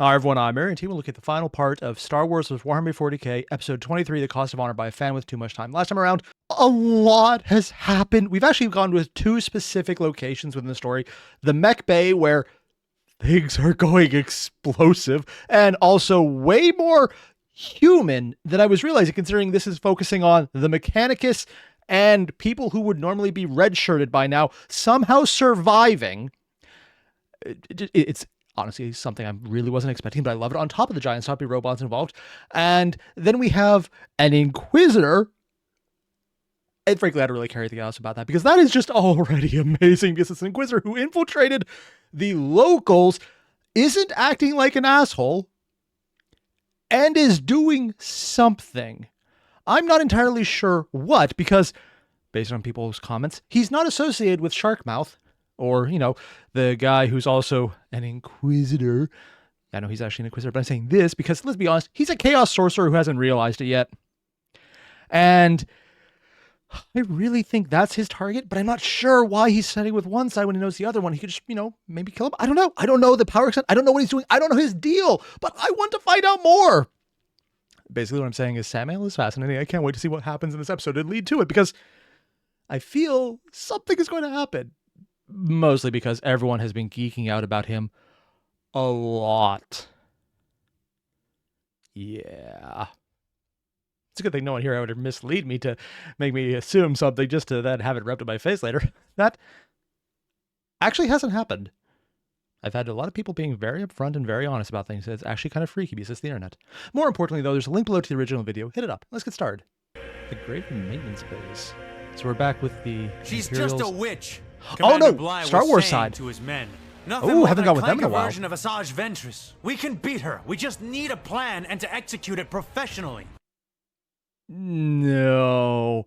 Hi everyone, I'm Airier, and today we'll look at the final part of Star Wars with Warhammer 40K, Episode 23, The Cost of Honor by a Fan with Too Much Time. Last time around, a lot has happened. We've actually gone with two specific locations within the story. The Mech Bay, where things are going explosive, and also way more human than I was realizing, considering this is focusing on the Mechanicus and people who would normally be red-shirted by now, somehow surviving. It's honestly something I really wasn't expecting, but I love it. On top of the giant zombie robots involved. And then we have an Inquisitor. And frankly, I don't really care anything else about that, because that is just already amazing, because it's an Inquisitor who infiltrated the locals, isn't acting like an asshole, and is doing something. I'm not entirely sure what, because based on people's comments, he's not associated with Sharkmouth, or, you know, the guy who's also an Inquisitor. I know he's actually an Inquisitor, but I'm saying this because, let's be honest, he's a Chaos Sorcerer who hasn't realized it yet. And I really think that's his target, but I'm not sure why he's siding with one side when he knows the other one. He could just, you know, maybe kill him. I don't know. I don't know the power extent. I don't know what he's doing. I don't know his deal, but I want to find out more. Basically, what I'm saying is Samuel is fascinating. I can't wait to see what happens in this episode and lead to it, because I feel something is going to happen. Mostly because everyone has been geeking out about him a lot. Yeah. It's a good thing no one here would mislead me to make me assume something just to then have it rubbed in my face later. That actually hasn't happened. I've had a lot of people being very upfront and very honest about things. It's actually kind of freaky because it's the internet. More importantly, though, there's a link below to the original video. Hit it up. Let's get started. The Great Maintenance Base. So we're back with the She's Imperials. just a witch. Oh Commander no, Bly Star was Wars saying side. To his men. Oh, haven't gone with them in a while. Version of Asajj Ventress. We can beat her. We just need a plan and to execute it professionally. No.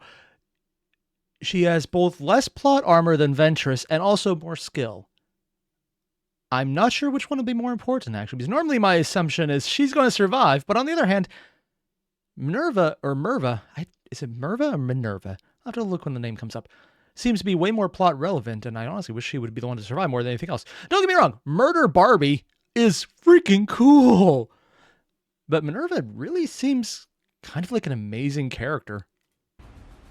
She has both less plot armor than Ventress and also more skill. I'm not sure which one will be more important, actually, because normally my assumption is she's going to survive, but on the other hand, Minerva, or Merva, is it Merva or Minerva? I'll have to look when the name comes up. Seems to be way more plot relevant, and I honestly wish she would be the one to survive more than anything else. Don't get me wrong, Murder Barbie is freaking cool, but Minerva really seems kind of like an amazing character.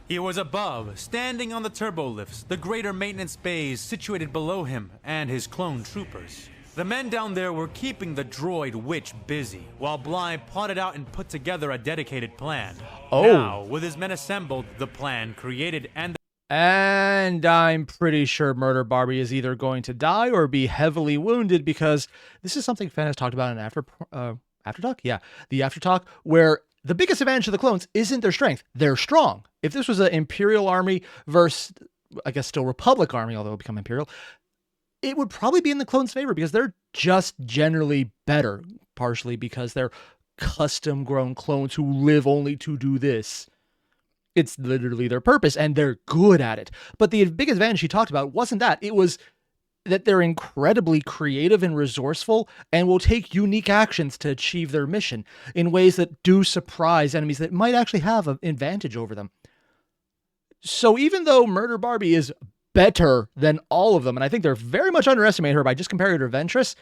He was above, standing on the turbo lifts, the greater maintenance bays situated below him, and his clone troopers. The men down there were keeping the droid witch busy, while Bly plotted out and put together a dedicated plan. Oh. Now, with his men assembled, the plan created And I'm pretty sure Murder Barbie is either going to die or be heavily wounded, because this is something Fan has talked about in Aftertalk? Yeah, the Aftertalk, where the biggest advantage of the clones isn't their strength. They're strong. If this was an Imperial army versus, I guess, still Republic army, although it'll become Imperial, it would probably be in the clones' favor, because they're just generally better, partially because they're custom-grown clones who live only to do this. It's literally their purpose, and they're good at it. But the big advantage he talked about wasn't that. It was that they're incredibly creative and resourceful and will take unique actions to achieve their mission in ways that do surprise enemies that might actually have an advantage over them. So even though Murder Barbie is better than all of them, and I think they're very much underestimating her by just comparing her to Ventress,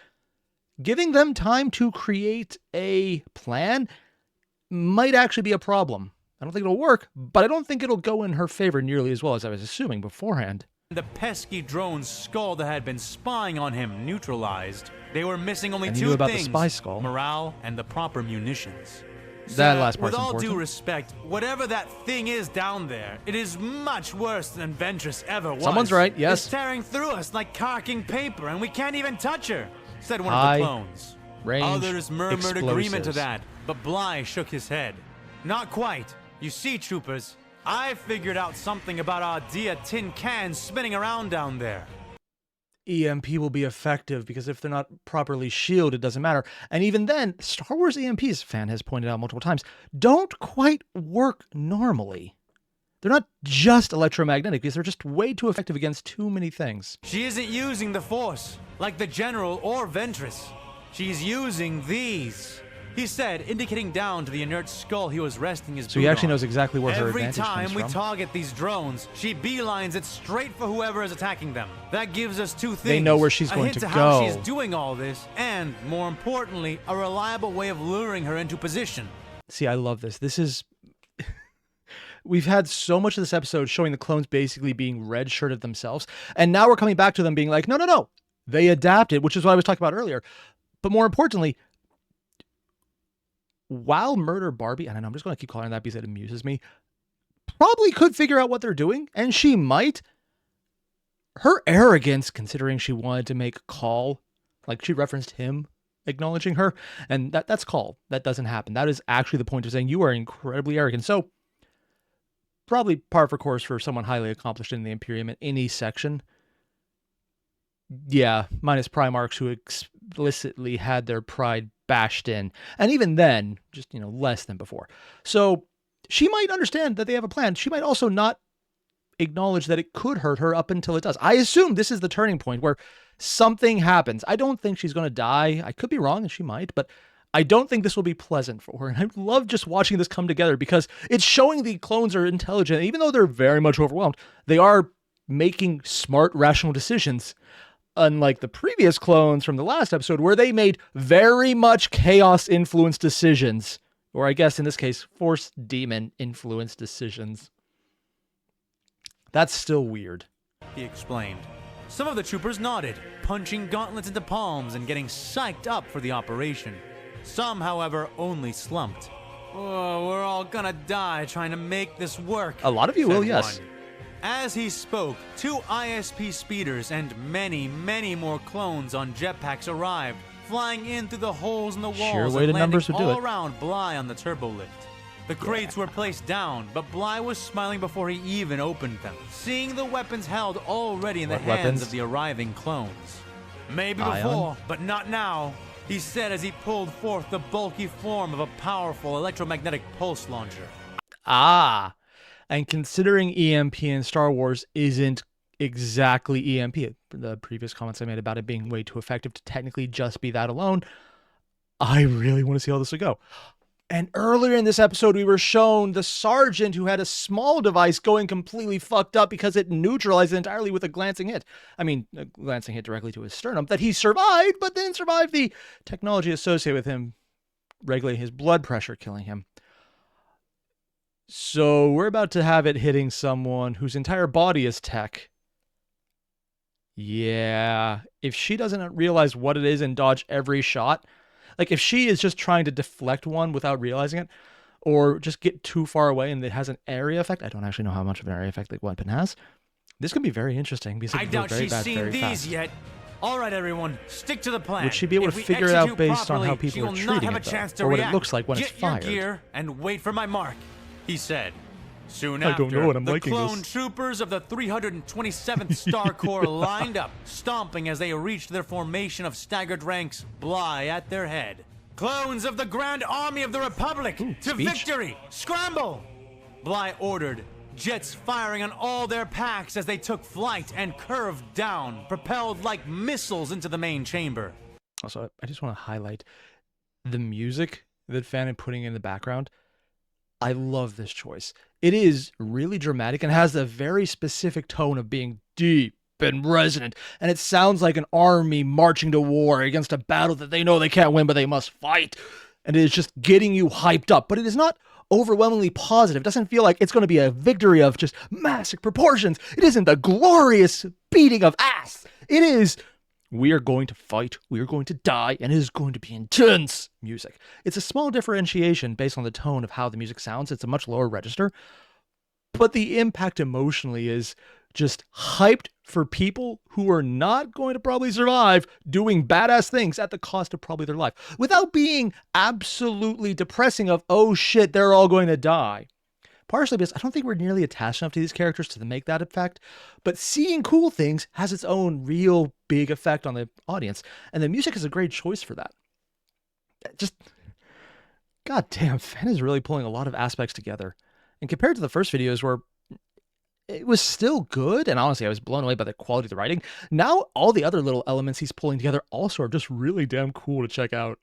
giving them time to create a plan might actually be a problem. I don't think it'll work, but I don't think it'll go in her favor nearly as well as I was assuming beforehand. the pesky drone skull that had been spying on him neutralized. They were missing only two about things: the spy skull. morale and the proper munitions. That Sir, last part's with all important. due respect, whatever that thing is down there, it is much worse than Ventress ever was. Someone's right, yes. It's tearing through us like carking paper, and we can't even touch her, said one of High the clones. range Others murmured agreement to explosives. that, but Bly shook his head. Not quite. You see, troopers, I figured out something about our dear tin cans spinning around down there. EMP will be effective because if they're not properly shielded, it doesn't matter. And even then, Star Wars EMPs, Fan has pointed out multiple times, don't quite work normally. They're not just electromagnetic because they're just way too effective against too many things. She isn't using the Force, like the General or Ventress. She's using these. he said, indicating down to the inert skull he was resting his boot So he actually on. knows exactly where her Every advantage time comes we from. target these drones, she beelines it straight for whoever is attacking them. That gives us two things. They know where she's a going hint to to how go. she's doing all this, and, more importantly, a reliable way of luring her into position. See, I love this. This is... We've had so much of this episode showing the clones basically being red-shirted themselves, and now we're coming back to them being like, no. They adapted, which is what I was talking about earlier. But more importantly, while Murder Barbie, and I know I'm just going to keep calling her that because it amuses me, probably could figure out what they're doing, and she might. Her arrogance, considering she wanted to make Call, like she referenced him acknowledging her, and that's Call. That doesn't happen. That is actually the point of saying you are incredibly arrogant. So, probably par for course for someone highly accomplished in the Imperium in any section. Yeah, minus Primarchs who explicitly had their pride bashed in. And even then, just, less than before. So she might understand that they have a plan. She might also not acknowledge that it could hurt her up until it does. I assume this is the turning point where something happens. I don't think she's going to die. I could be wrong, and she might, but I don't think this will be pleasant for her. And I love just watching this come together because it's showing the clones are intelligent. Even though they're very much overwhelmed, they are making smart, rational decisions. Unlike the previous clones from the last episode, where they made very much chaos-influenced decisions. Or I guess in this case, Force Demon-influenced decisions. That's still weird, He explained. Some of the troopers nodded, punching gauntlets into palms and getting psyched up for the operation. Some, however, only slumped. Oh, we're all gonna die trying to make this work. A lot of you will, said yes. one. As he spoke, 2 ISP speeders and many, many more clones on jetpacks arrived, flying in through the holes in the walls Sheer and weight of landing numbers would do all it. around Bly on the turbo lift. The crates were placed down, but Bly was smiling before he even opened them, seeing the weapons held already in the What hands weapons? of the arriving clones. Maybe Ion? before, but not now, he said as he pulled forth the bulky form of a powerful electromagnetic pulse launcher. Ah, and considering EMP in Star Wars isn't exactly EMP, the previous comments I made about it being way too effective to technically just be that alone, I really want to see how this will go. And earlier in this episode, we were shown the sergeant who had a small device going completely fucked up because it neutralized it entirely with a glancing hit. I mean, a glancing hit directly to his sternum that he survived, but then survived the technology associated with him regulating his blood pressure, killing him. So we're about to have it hitting someone whose entire body is tech. Yeah, if she doesn't realize what it is and dodge every shot, like if she is just trying to deflect one without realizing it, or just get too far away and it has an area effect, I don't actually know how much of an area effect the weapon has. This could be very interesting because it I can go doubt very she's bad seen very these fast. yet. All right, everyone, stick to the plan. Would she be able If to we figure it out execute based on how properly, people are she will not treating have it, a though? chance to Or what it react. looks like when it's Get your fired? gear and wait for my mark, he said. Soon I after, don't know what I'm the liking clone this. troopers of the 327th Star Corps lined up, stomping as they reached their formation of staggered ranks, Bly at their head. Clones of the Grand Army of the Republic, Ooh, to speech. victory! Scramble! Bly ordered, jets firing on all their packs as they took flight and curved down, propelled like missiles into the main chamber. Also, I just want to highlight the music that Fan is putting in the background. I love this choice. It is really dramatic and has a very specific tone of being deep and resonant, and it sounds like an army marching to war against a battle that they know they can't win, but they must fight. And it is just getting you hyped up, but it is not overwhelmingly positive. It doesn't feel like it's going to be a victory of just massive proportions. It isn't the glorious beating of ass. It is, we are going to fight, we are going to die, and it is going to be intense music. It's a small differentiation based on the tone of how the music sounds. It's a much lower register, but the impact emotionally is just hyped for people who are not going to probably survive doing badass things at the cost of probably their life, without being absolutely depressing of, oh shit, they're all going to die. Partially because I don't think we're nearly attached enough to these characters to make that effect, but seeing cool things has its own real big effect on the audience, and the music is a great choice for that. Just, goddamn, Fan is really pulling a lot of aspects together. And compared to the first videos where it was still good, and honestly, I was blown away by the quality of the writing. Now, all the other little elements he's pulling together also are just really damn cool to check out.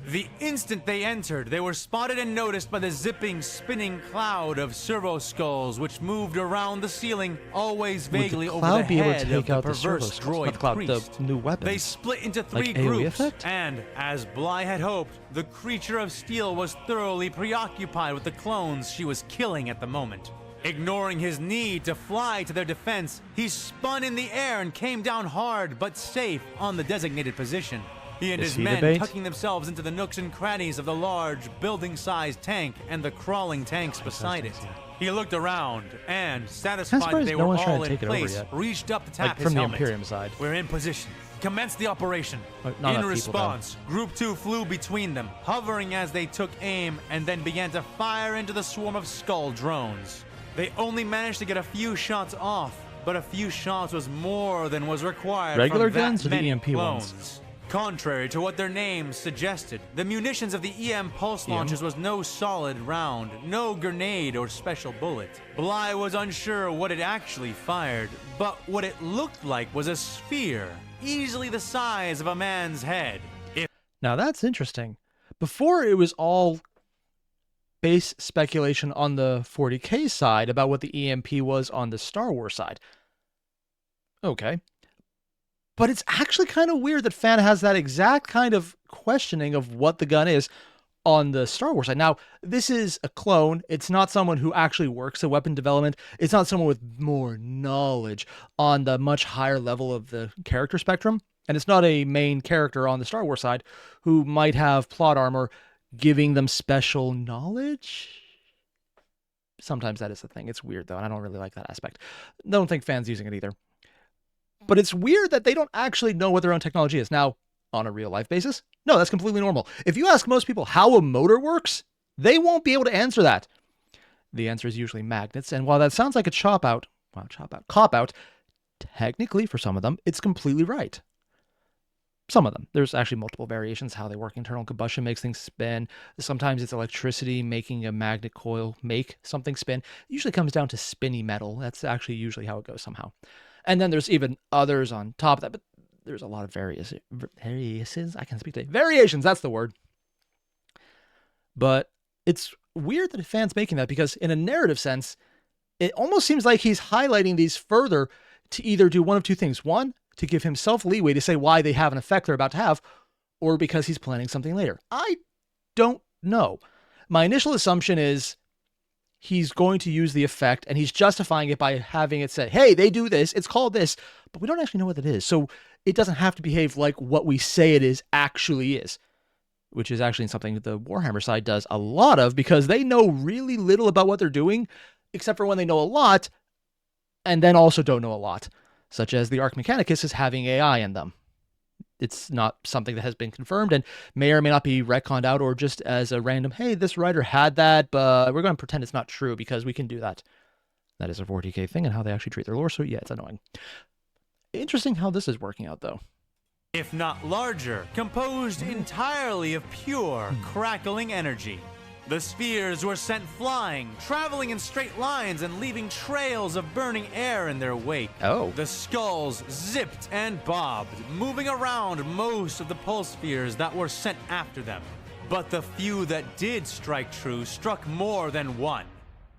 The instant they entered, they were spotted and noticed by the zipping, spinning cloud of servo skulls which moved around the ceiling, always vaguely over the head of the perverse droid priest. The new weapons. They split into three Like AoE groups, effect? and, as Bly had hoped, the creature of steel was thoroughly preoccupied with the clones she was killing at the moment. Ignoring his need to fly to their defense, he spun in the air and came down hard but safe on the designated position. He and his men tucking themselves into the nooks and crannies of the large, building-sized tank and the crawling tanks beside it. He looked around and, satisfied that they were all in place, reached up to tap his helmet. From the Imperium side. We're in position. Commence the operation. In response, Group 2 flew between them, hovering as they took aim and then began to fire into the swarm of skull drones. They only managed to get a few shots off, but a few shots was more than was required Regular from guns that or the many EMP clones. ones? Contrary to what their names suggested, the munitions of the EM pulse launchers was no solid round, no grenade or special bullet. Bly was unsure what it actually fired, but what it looked like was a sphere, easily the size of a man's head. Now that's interesting. Before it was all base speculation on the 40K side about what the EMP was on the Star Wars side. Okay. But it's actually kind of weird that Fan has that exact kind of questioning of what the gun is on the Star Wars side. Now, this is a clone. It's not someone who actually works at weapon development. It's not someone with more knowledge on the much higher level of the character spectrum. And it's not a main character on the Star Wars side who might have plot armor giving them special knowledge. Sometimes that is the thing. It's weird, though, and I don't really like that aspect. I don't think Fan's using it either. But it's weird that they don't actually know what their own technology is. Now, on a real-life basis, no, that's completely normal. If you ask most people how a motor works, they won't be able to answer that. The answer is usually magnets, and while that sounds like a cop-out, technically, for some of them, it's completely right. Some of them. There's actually multiple variations how they work. Internal combustion makes things spin. Sometimes it's electricity making a magnet coil make something spin. It usually comes down to spinny metal. That's actually usually how it goes somehow. And then there's even others on top of that, but there's a lot of variations. I can speak today. Variations, that's the word. But it's weird that a Fan's making that because in a narrative sense, it almost seems like he's highlighting these further to either do one of two things. One, to give himself leeway to say why they have an effect they're about to have, or because he's planning something later. I don't know. My initial assumption is he's going to use the effect and he's justifying it by having it said, hey, they do this, it's called this, but we don't actually know what it is. So it doesn't have to behave like what we say it is actually is, which is actually something that the Warhammer side does a lot of because they know really little about what they're doing, except for when they know a lot and then also don't know a lot, such as the Arc Mechanicus is having AI in them. It's not something that has been confirmed and may or may not be retconned out or just as a random, hey, this writer had that, but we're going to pretend it's not true because we can do that. That is a 40K thing and how they actually treat their lore, so yeah, it's annoying. Interesting how this is working out, though. If not larger, composed entirely of pure, crackling energy. The spheres were sent flying, traveling in straight lines and leaving trails of burning air in their wake. Oh. The skulls zipped and bobbed, moving around most of the pulse spheres that were sent after them. But the few that did strike true struck more than one.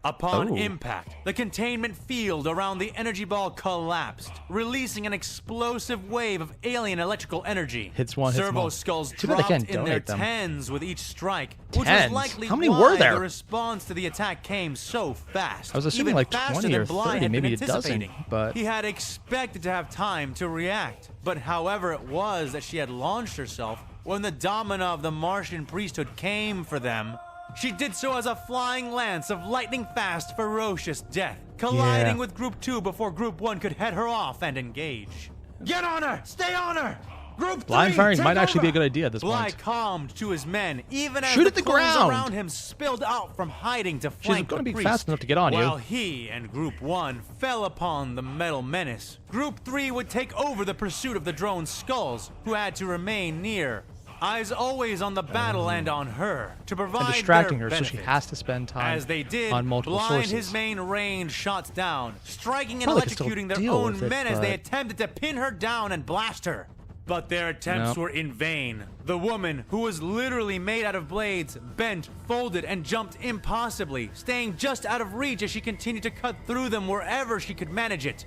Upon impact, the containment field around the energy ball collapsed, releasing an explosive wave of alien electrical energy. Hits one, hits Servo more. skulls Too bad they dropped can't in their donate them. tens with each strike, which was Tens? likely How many why were there? the response to the attack came so fast. I was assuming even like faster 20 than or Bly 30, had been maybe a dozen, anticipating. but... He had expected to have time to react, but however it was that she had launched herself, when the domina of the Martian priesthood came for them, she did so as a flying lance of lightning-fast, ferocious death, colliding with Group 2 before Group 1 could head her off and engage. Get on her! Stay on her! Group 3, Blind firing take might actually be a over! good idea at this Bly point. calmed to his men, even as Shoot at the the clones ground! around him spilled out from hiding to flank gonna the be priest, fast enough to get on you. while he and Group 1 fell upon the metal menace. Group 3 would take over the pursuit of the drone skulls, who had to remain near. Eyes always on the battle and on her, to provide And distracting their her so she benefit. has to spend time As they did, on multiple Bly sources. and his main rained shots down, striking and Probably could still electrocuting their deal own with it, men as they but- attempted to pin her down and blast her. But their attempts were in vain. The woman, who was literally made out of blades, bent, folded, and jumped impossibly, staying just out of reach as she continued to cut through them wherever she could manage it.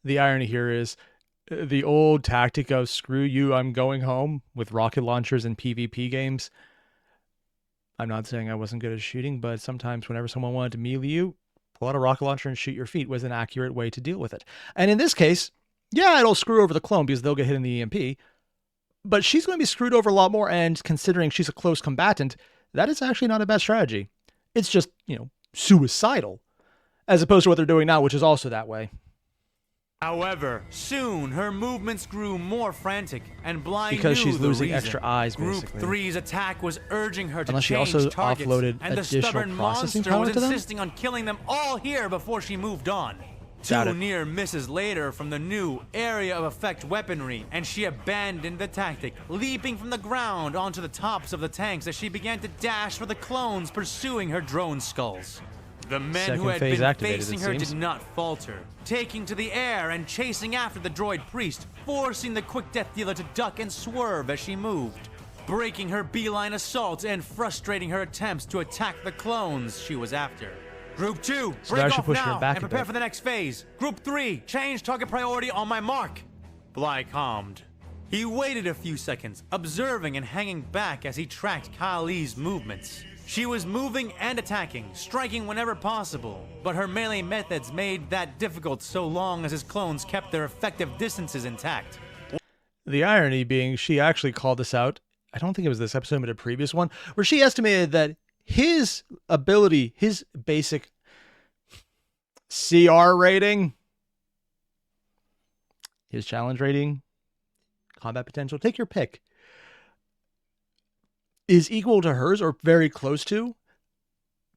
The irony here is the old tactic of screw you, I'm going home with rocket launchers and PvP games. I'm not saying I wasn't good at shooting, but sometimes whenever someone wanted to melee you, pull out a rocket launcher and shoot your feet was an accurate way to deal with it. And in this case, yeah, it'll screw over the clone because they'll get hit in the EMP, but she's going to be screwed over a lot more, and considering she's a close combatant, that is actually not a bad strategy. It's just, suicidal, as opposed to what they're doing now, which is also that way. However, soon her movements grew more frantic, and Bly because knew she's the losing reason. extra eyes, Group basically. 3's attack was urging her to Unless she change also targets, offloaded and the additional stubborn processing monster power was to them? insisting on killing them all here before she moved on. Got Two it. near misses later from the new area of effect weaponry, and she abandoned the tactic, leaping from the ground onto the tops of the tanks as she began to dash for the clones pursuing her drone skulls. The men Second who had phase been activated, facing it her seems. did not falter, taking to the air and chasing after the droid priest, forcing the quick death dealer to duck and swerve as she moved, breaking her beeline assault and frustrating her attempts to attack the clones she was after. Group 2, So that break should off push her now back and a prepare bit. for the next phase. Group 3, change target priority on my mark. Bly calmed. He waited a few seconds, observing and hanging back as he tracked Kali's movements. She was moving and attacking, striking whenever possible, but her melee methods made that difficult so long as his clones kept their effective distances intact. The irony being she actually called this out, I don't think it was this episode, but a previous one, where she estimated that his ability, his basic CR rating, his challenge rating, combat potential, take your pick, is equal to hers or very close to,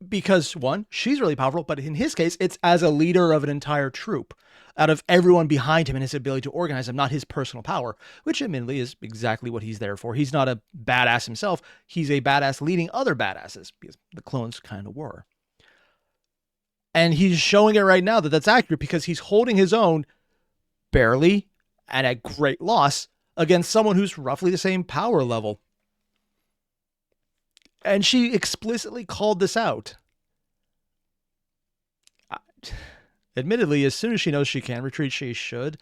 because one, she's really powerful, but in his case, it's as a leader of an entire troop out of everyone behind him and his ability to organize them, not his personal power, which admittedly is exactly what he's there for. He's not a badass himself. He's a badass leading other badasses, because the clones kind of were. And he's showing it right now that that's accurate because he's holding his own barely and at great loss against someone who's roughly the same power level. And she explicitly called this out. Admittedly, as soon as she knows she can retreat, she should.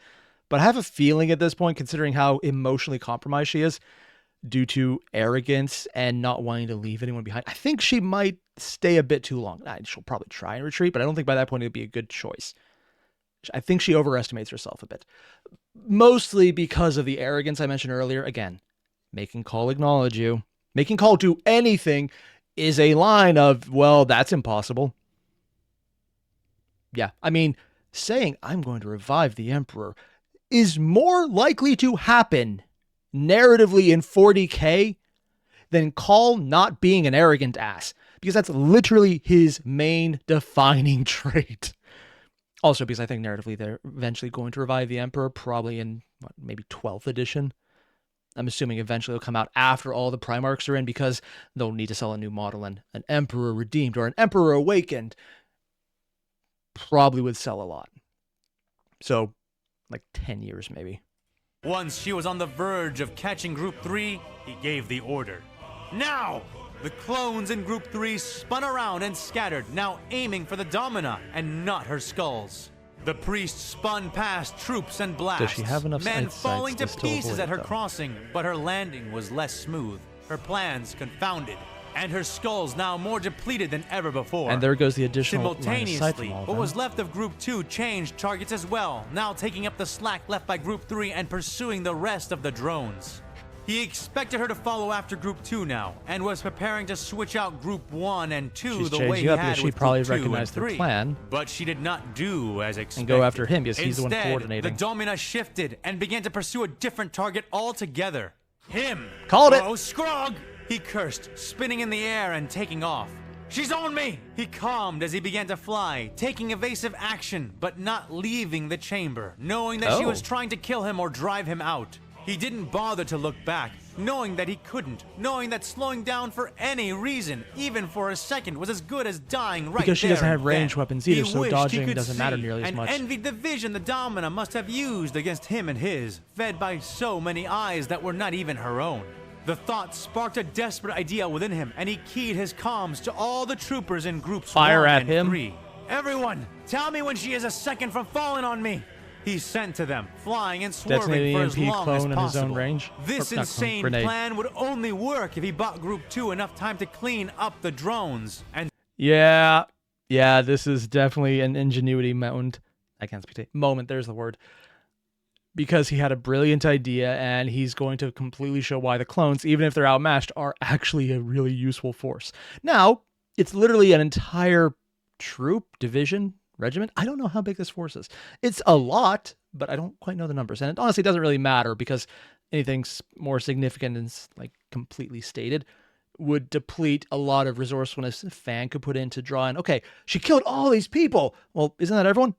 But I have a feeling at this point, considering how emotionally compromised she is due to arrogance and not wanting to leave anyone behind, I think she might stay a bit too long. She'll probably try and retreat, but I don't think by that point it would be a good choice. I think she overestimates herself a bit. Mostly because of the arrogance I mentioned earlier. Again, making call acknowledge you. Making call do anything is a line of, well, that's impossible. Yeah, I mean, saying I'm going to revive the Emperor is more likely to happen narratively in 40K than Call not being an arrogant ass, because that's literally his main defining trait. Also, because I think narratively they're eventually going to revive the Emperor, probably in maybe 12th edition. I'm assuming eventually it'll come out after all the Primarchs are in, because they'll need to sell a new model, and an Emperor Redeemed or an Emperor Awakened probably would sell a lot. So, like 10 years maybe. Once she was on the verge of catching Group 3, he gave the order. Now! The clones in Group 3 spun around and scattered, now aiming for the Domina and not her skulls. The priest spun past troops and blasts, Does she have enough men sights falling to to still pieces avoid at her it, though? crossing, but her landing was less smooth, her plans confounded, and her skulls now more depleted than ever before. And there goes the additional line of sight Simultaneously, from all of what them. was left of Group 2 changed targets as well, now taking up the slack left by Group 3 and pursuing the rest of the drones. He expected her to follow after Group 2 now, and was preparing to switch out Group 1 and 2 She's the way he changing up had because she with probably Group 2 and recognized their 3. plan. But she did not do as expected. And go after him because he's the one Instead, coordinating. the Domina shifted and began to pursue a different target altogether. Him! Called it! Oh, Scrog! He cursed, spinning in the air and taking off. She's on me! He calmed as he began to fly, taking evasive action, but not leaving the chamber, knowing that she Oh. was trying to kill him or drive him out. He didn't bother to look back, knowing that he couldn't, knowing that slowing down for any reason, even for a second, was as good as dying right there. Because she doesn't have ranged then. weapons either, He so wished dodging he could doesn't matter see nearly as and much. envied the vision the Domina must have used against him and his, fed by so many eyes that were not even her own. The thought sparked a desperate idea within him, and he keyed his comms to all the troopers in groups Fire 1 at and him. 3. Everyone, tell me when she is a second from falling on me. He sent to them, flying and swerving Detonating for as EMP long clone as in his possible. own range. This Or not clone, insane grenade. plan would only work if he bought Group 2 enough time to clean up the drones. And Yeah, this is definitely an ingenuity moment. I can't speak to moment, there's the word. Because he had a brilliant idea, and he's going to completely show why the clones, even if they're outmatched, are actually a really useful force. Now, it's literally an entire troop, division, regiment. I don't know how big this force is. It's a lot, but I don't quite know the numbers. And it honestly doesn't really matter, because anything more significant and like completely stated would deplete a lot of resourcefulness a fan could put in to draw in, okay, she killed all these people. Well, isn't that everyone?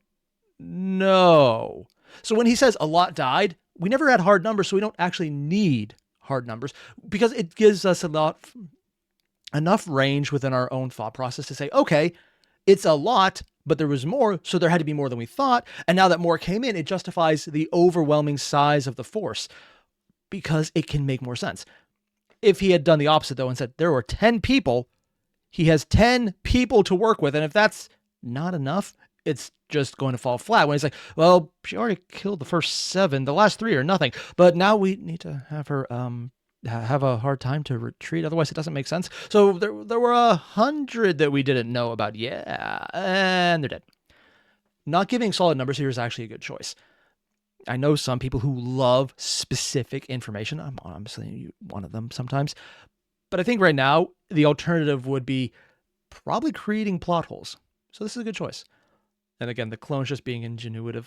No. So when he says a lot died, we never had hard numbers, so we don't actually need hard numbers, because it gives us enough range within our own thought process to say, okay, it's a lot, but there was more, so there had to be more than we thought. And now that more came in, it justifies the overwhelming size of the force, because it can make more sense. If he had done the opposite, though, and said there were 10 people, he has 10 people to work with, and if that's not enough, it's just going to fall flat. When he's like, well, she already killed the first 7, the last 3 are nothing, but now we need to have her have a hard time to retreat, otherwise it doesn't make sense. So there were 100 that we didn't know about, yeah, and they're dead. Not giving solid numbers here is actually a good choice. I know some people who love specific information. I'm honestly one of them sometimes. But I think right now, the alternative would be probably creating plot holes. So this is a good choice. And again, the clone's just being ingenuitive.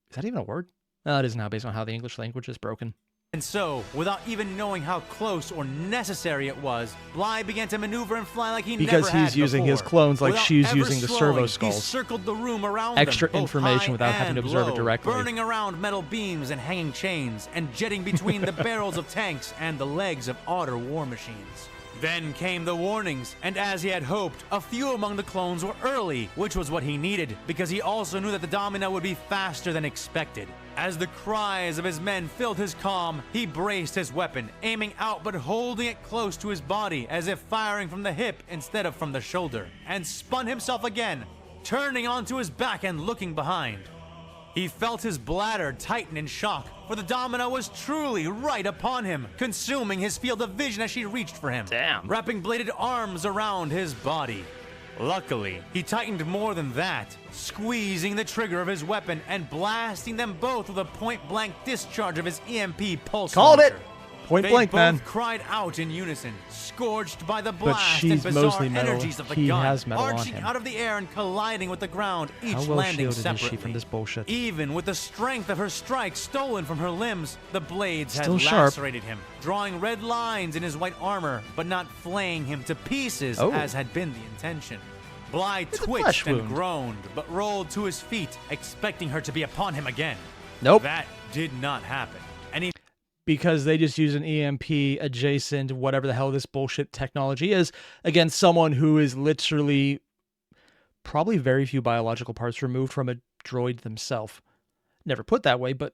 Is that even a word? No, it is now, based on how the English language is broken. And so, without even knowing how close or necessary it was, Bly began to maneuver and fly like he never had Because he's using before. his clones like Without she's ever using the slowing, servo He skulls. circled the room around Extra them, both information high without having to and observe it low, directly. burning around metal beams and hanging chains, and jetting between the barrels of tanks and the legs of otter war machines. Then came the warnings, and as he had hoped, a few among the clones were early, which was what he needed, because he also knew that the Domina would be faster than expected. As the cries of his men filled his comm, he braced his weapon, aiming out but holding it close to his body, as if firing from the hip instead of from the shoulder, and spun himself again, turning onto his back and looking behind. He felt his bladder tighten in shock, for the Domina was truly right upon him, consuming his field of vision as she reached for him, Damn. wrapping bladed arms around his body. Luckily, he tightened more than that, squeezing the trigger of his weapon and blasting them both with a point-blank discharge of his EMP pulse Called it! launcher. Point They blank, both man. cried out in unison, scorched by the But blast and she's bizarre mostly metal. energies of the He gun, has metal on arching him. out of the air and colliding with the ground, each How well landing shielded separately. is she from this bullshit? Even with the strength of her strike stolen from her limbs, the blades Still had sharp. lacerated him, drawing red lines in his white armor, but not flaying him to pieces Oh. as had been the intention. Bly It's a twitched flesh and wound. groaned, but rolled to his feet, expecting her to be upon him again. Nope. That did not happen. And he Because they just use an EMP adjacent, whatever the hell this bullshit technology is, against someone who is literally probably very few biological parts removed from a droid themselves. Never put that way, but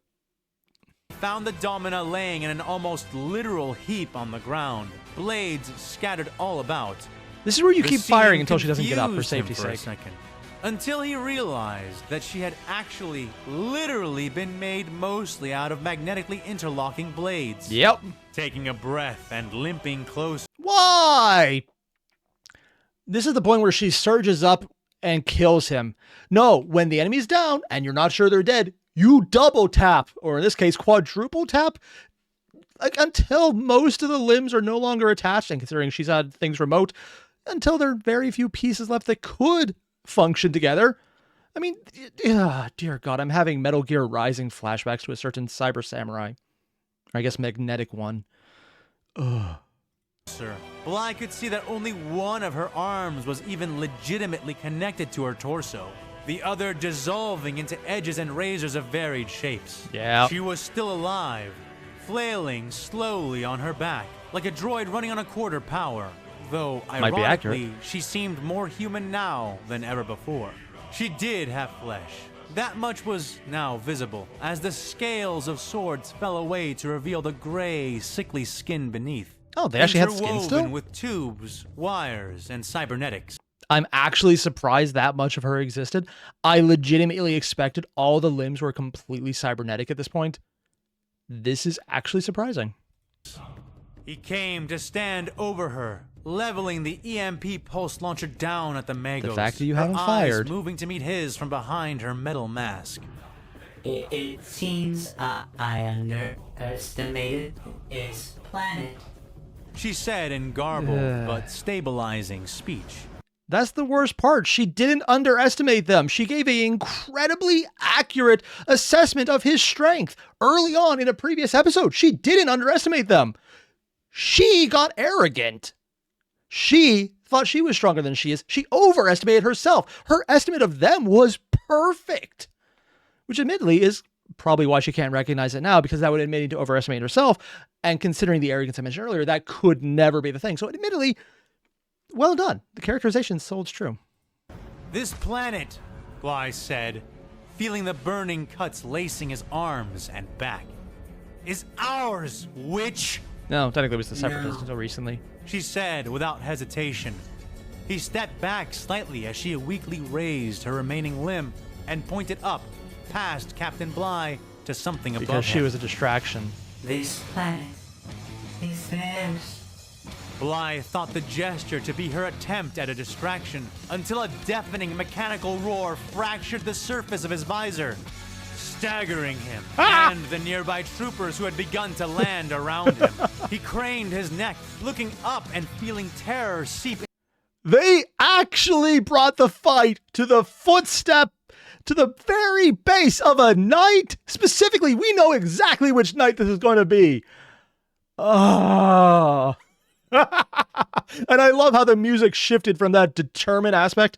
found the Domina laying in an almost literal heap on the ground, blades scattered all about. this is where you The keep scene firing until she doesn't get up for confused him safety's for a sake. second, until he realized that she had actually, literally been made mostly out of magnetically interlocking blades. Yep. Taking a breath and limping close. Why? This is the point where she surges up and kills him. No, when the enemy's down and you're not sure they're dead, you double tap, or in this case, quadruple tap, like until most of the limbs are no longer attached, and considering she's had things remote, until there are very few pieces left that could function together. I mean, dear God, I'm having Metal Gear Rising flashbacks to a certain cyber samurai. Or I guess magnetic one. Ugh. Sir, Bly could see that only one of her arms was even legitimately connected to her torso, the other dissolving into edges and razors of varied shapes. Yeah. She was still alive, flailing slowly on her back, like a droid running on a quarter power. Though, Might be accurate. ironically, she seemed more human now than ever before. She did have flesh. That much was now visible, as the scales of swords fell away to reveal the gray, sickly skin beneath. Oh, they actually had skin Interwoven still? with tubes, wires, and cybernetics. I'm actually surprised that much of her existed. I legitimately expected all the limbs were completely cybernetic at this point. This is actually surprising. He came to stand over her, leveling the EMP pulse launcher down at the Magos. The fact that you haven't her fired. eyes moving to meet his from behind her metal mask. It seems I underestimated his planet. She said in garbled but stabilizing speech. That's the worst part. She didn't underestimate them. She gave an incredibly accurate assessment of his strength early on in a previous episode. She didn't underestimate them. She got arrogant. She thought she was stronger than she is. She overestimated herself. Her estimate of them was perfect, which admittedly is probably why she can't recognize it now, because that would admit to overestimate herself. And considering the arrogance I mentioned earlier, that could never be the thing. So admittedly, well done. The characterization holds true. This planet, Bly said, feeling the burning cuts lacing his arms and back, is ours, witch. No, technically it was the Separatists until recently. She said without hesitation. He stepped back slightly as she weakly raised her remaining limb and pointed up, past Captain Bly, to something above Because she him. was a distraction. This planet is theirs. Bly thought the gesture to be her attempt at a distraction until a deafening mechanical roar fractured the surface of his visor, staggering him and the nearby troopers who had begun to land around him. He craned his neck, looking up and feeling terror seep. They actually brought the fight to the footstep, to the very base of a knight. Specifically, we know exactly which knight this is going to be. Ah. And I love how the music shifted from that determined aspect.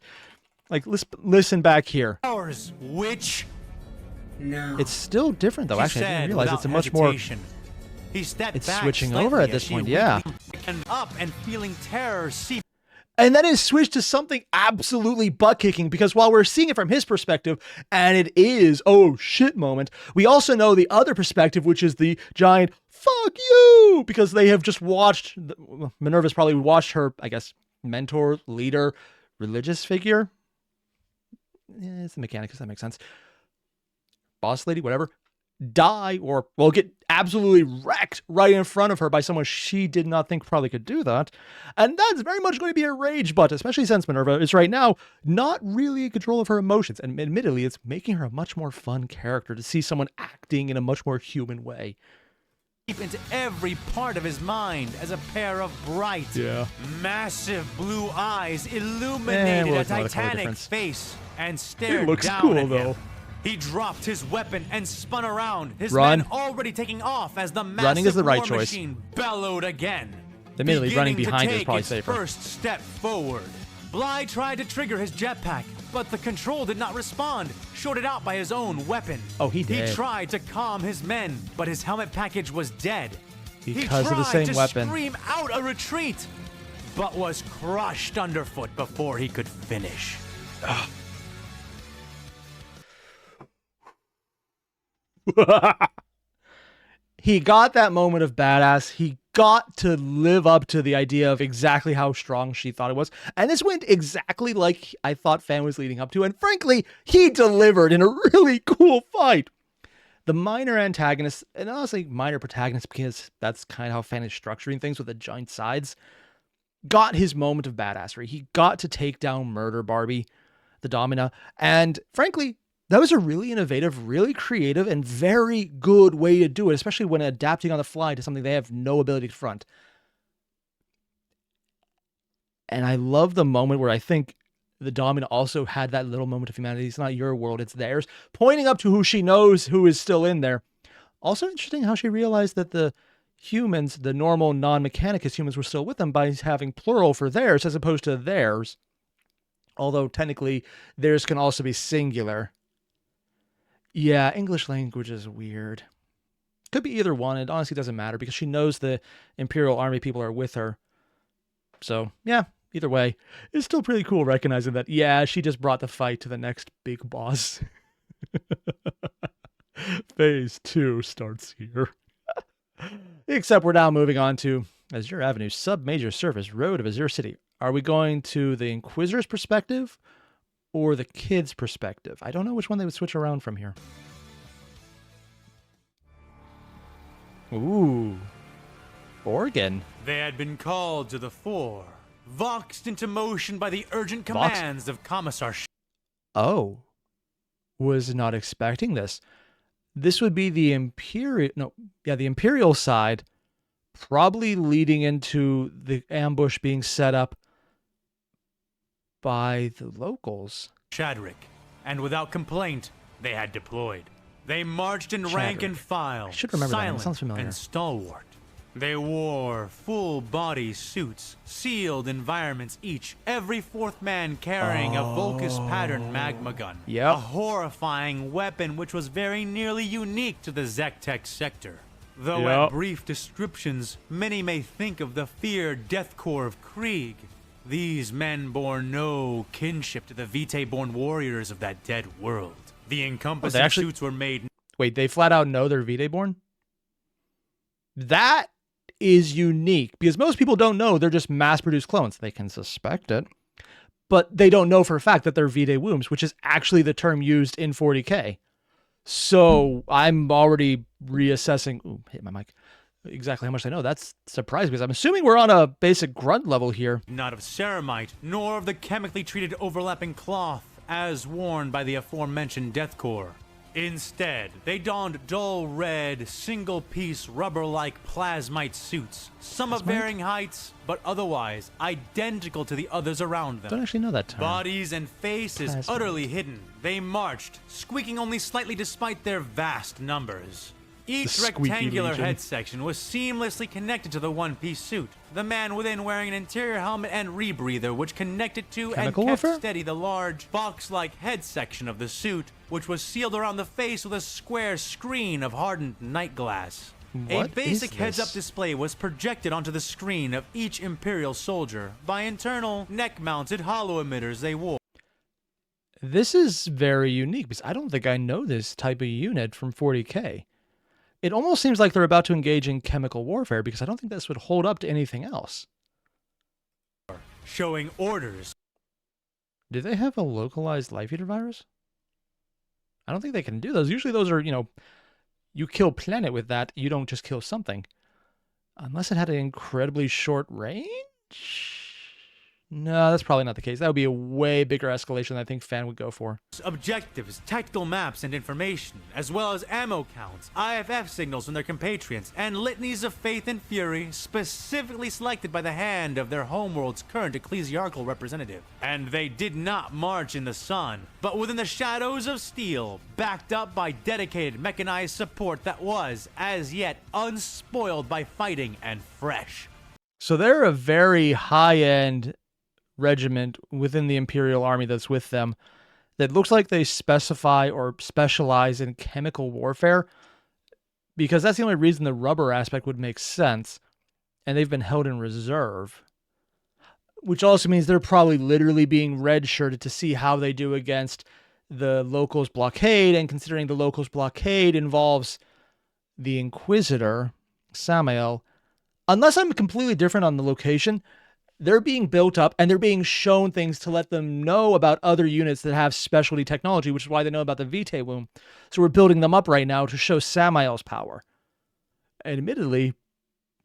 Like, listen back here. Ours, witch. No. It's still different, though. She Actually, I didn't said realize it's a without much more... hesitation. He stepped It's back switching over slightly at as this she point, yeah. weakly and up and feeling terror seep. And then it switched to something absolutely butt-kicking, because while we're seeing it from his perspective, and it is, oh shit moment, we also know the other perspective, which is the giant, fuck you, because they have just watched, Minerva's probably watched her, I guess, mentor, leader, religious figure. Yeah, it's the Mechanicus, that makes sense. Boss lady, whatever. Die or, well, get absolutely wrecked right in front of her by someone she did not think probably could do that. And that's very much going to be a rage button, especially since Minerva is right now not really in control of her emotions. And admittedly, it's making her a much more fun character to see someone acting in a much more human way. Deep into every part of his mind as a pair of bright, massive blue eyes illuminated we'll a look at the color titanic difference. face and stared It looks down cool, at him. though. He dropped his weapon and spun around, his Run. men already taking off as the massive Running is the right war choice. machine bellowed again. Admittedly, running Beginning to behind is take probably its safer. first step forward. Bly tried to trigger his jetpack, but the control did not respond, shorted out by his own weapon. Oh, he did. He tried to calm his men, but his helmet package was dead. Because he of the tried same to weapon. scream out a retreat, but was crushed underfoot before he could finish. He got that moment of badass. He got to live up to the idea of exactly how strong she thought it was. And this went exactly like I thought Fan was leading up to. And frankly, he delivered in a really cool fight. The minor antagonist, and honestly minor protagonist, because that's kind of how Fan is structuring things with the giant sides, got his moment of badassery. He got to take down Murder Barbie, the Domina. And frankly, that was a really innovative, really creative, and very good way to do it, especially when adapting on the fly to something they have no ability to front. And I love the moment where I think the Domina also had that little moment of humanity. It's not your world, it's theirs. Pointing up to who she knows who is still in there. Also interesting how she realized that the humans, the normal non-Mechanicus humans, were still with them by having plural for theirs as opposed to theirs. Although technically theirs can also be singular. Yeah, English language is weird. Could be either one. It honestly doesn't matter because she knows the Imperial Army people are with her. So, yeah, either way, it's still pretty cool recognizing that, yeah, she just brought the fight to the next big boss. Phase 2 starts here. Except we're now moving on to Azure Avenue, sub-major surface road of Azure City. Are we going to the Inquisitor's perspective or the kid's perspective? I don't know which one they would switch around from here. Ooh. Oregon. They had been called to the fore, voxed into motion by the urgent commands of Commissar Oh. Was not expecting this. This would be the Imperial side, probably leading into the ambush being set up by the locals. Chadrick, and without complaint, they had deployed. They marched in rank and file, I should remember that. It sounds silent familiar. and stalwart. They wore full-body suits, sealed environments each, every fourth man carrying a Volcus-patterned magma gun. Yep. A horrifying weapon which was very nearly unique to the Zektek sector. Though at brief descriptions, many may think of the feared death corps of Krieg. These men bore no kinship to the Vitae-born warriors of that dead world. The encompassing suits were made... Wait, they flat out know they're Vitae-born? That is unique, because most people don't know they're just mass-produced clones. They can suspect it, but they don't know for a fact that they're Vitae wombs, which is actually the term used in 40K. So I'm already reassessing... Ooh, hit my mic. Exactly how much I know. That's surprising, because I'm assuming we're on a basic grunt level here. Not of ceramite, nor of the chemically treated overlapping cloth, as worn by the aforementioned Death Corps. Instead, they donned dull red, single-piece rubber-like plasmite suits, some of varying heights, but otherwise identical to the others around them. Don't actually know that term. Bodies and faces Plasmite. utterly hidden, they marched, squeaking only slightly despite their vast numbers. Each rectangular legion. head section was seamlessly connected to the one-piece suit, the man within wearing an interior helmet and rebreather which connected to Chemical and kept warfare? steady the large, box-like head section of the suit, which was sealed around the face with a square screen of hardened night glass. What A basic is heads-up this? display was projected onto the screen of each Imperial soldier by internal, neck-mounted hollow emitters they wore. This is very unique, because I don't think I know this type of unit from 40K. It almost seems like they're about to engage in chemical warfare, because I don't think this would hold up to anything else. Showing orders. Do they have a localized life eater virus? I don't think they can do those. Usually those are, you kill planet with that, you don't just kill something. Unless it had an incredibly short range? No, that's probably not the case. That would be a way bigger escalation than I think Fan would go for. Objectives, tactical maps and information, as well as ammo counts, IFF signals from their compatriots, and litanies of faith and fury specifically selected by the hand of their homeworld's current ecclesiarchal representative. And they did not march in the sun, but within the shadows of steel, backed up by dedicated mechanized support that was, as yet, unspoiled by fighting and fresh. So they're a very high-end regiment within the Imperial Army that's with them that looks like they specify or specialize in chemical warfare, because that's the only reason the rubber aspect would make sense, and they've been held in reserve, which also means they're probably literally being red-shirted to see how they do against the locals blockade, and considering the locals blockade involves the Inquisitor, Samael, unless I'm completely different on the location, they're being built up and they're being shown things to let them know about other units that have specialty technology, which is why they know about the Vitae womb. So we're building them up right now to show Samael's power. And admittedly,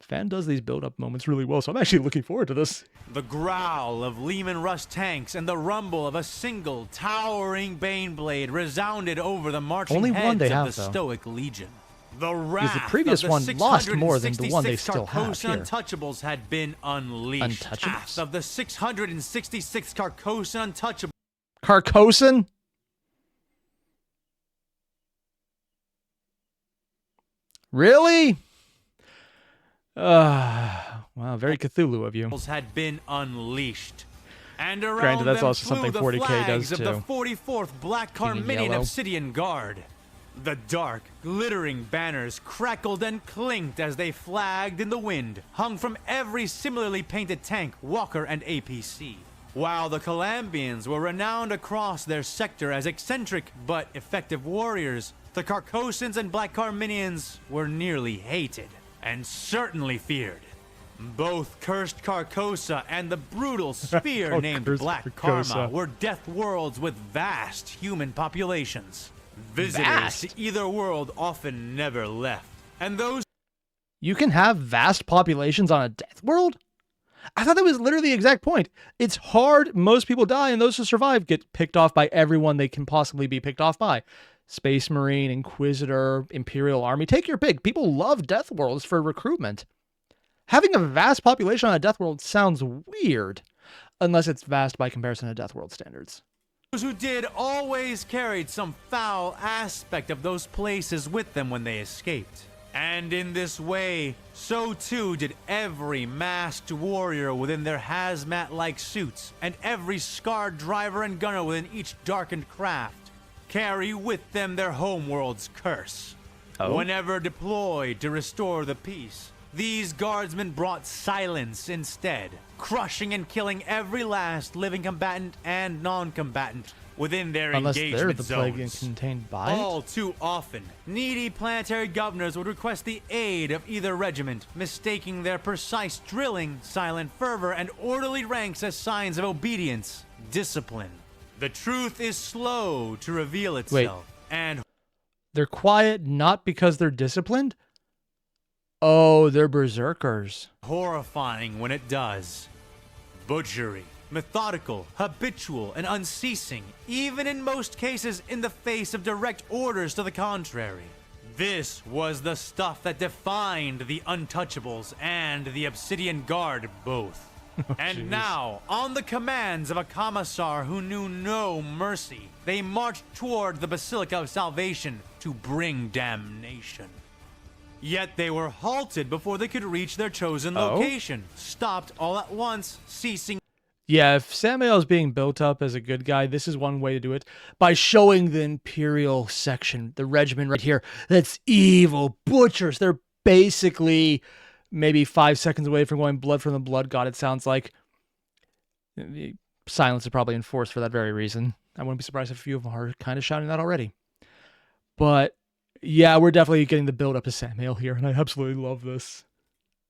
Fan does these build-up moments really well, so I'm actually looking forward to this. The growl of Lehman Russ tanks and the rumble of a single, towering Baneblade resounded over the marching Only one heads they of have, the though. Stoic Legion. The Because the wrath previous of one the lost more than the one they 666 still have Carcosa here. Untouchables had been unleashed. Untouchables? Wrath of the 666 Carcosa Untouchables. Carcosan? Really? Wow, very Cthulhu of you. Had been unleashed. And around Granted, that's them also flew something the 40K flags does of the too. 44th Black Being Carminian yellow. Obsidian Guard. The dark, glittering banners crackled and clinked as they flagged in the wind, hung from every similarly painted tank, walker, and APC. While the Calambians were renowned across their sector as eccentric but effective warriors, the Carcossans and Black Carminians were nearly hated, and certainly feared. Both cursed Carcosa and the brutal sphere named Black Karma were death worlds with vast human populations. Visitors to either world often never left, and those... You can have vast populations on a death world? I thought that was literally the exact point. It's hard, most people die, and those who survive get picked off by everyone they can possibly be picked off by. Space Marine, Inquisitor, Imperial Army, take your pick. People love death worlds for recruitment. Having a vast population on a death world sounds weird, unless it's vast by comparison to death world standards. Those who did always carried some foul aspect of those places with them when they escaped. And in this way, so too did every masked warrior within their hazmat-like suits, and every scarred driver and gunner within each darkened craft carry with them their homeworld's curse. Whenever deployed to restore the peace, these guardsmen brought silence instead, crushing and killing every last living combatant and non-combatant within their engagement zones. Plague contained by All too often, needy planetary governors would request the aid of either regiment, mistaking their precise drilling, silent fervor, and orderly ranks as signs of obedience, discipline. The truth is slow to reveal itself, and they're quiet not because they're disciplined? Oh, they're berserkers. Horrifying when it does. Butchery. Methodical, habitual, and unceasing, even in most cases in the face of direct orders to the contrary. This was the stuff that defined the Untouchables and the Obsidian Guard both. And now, on the commands of a commissar who knew no mercy, they marched toward the Basilica of Salvation to bring damnation. Yet they were halted before they could reach their chosen location, stopped all at once, ceasing. Yeah, if Samael is being built up as a good guy, this is one way to do it. By showing the Imperial section, the regiment right here, that's evil butchers. They're basically maybe 5 seconds away from going blood from the blood god, it sounds like. The silence is probably enforced for that very reason. I wouldn't be surprised if a few of them are kind of shouting that already. But yeah, we're definitely getting the build up to Samael here, and I absolutely love this.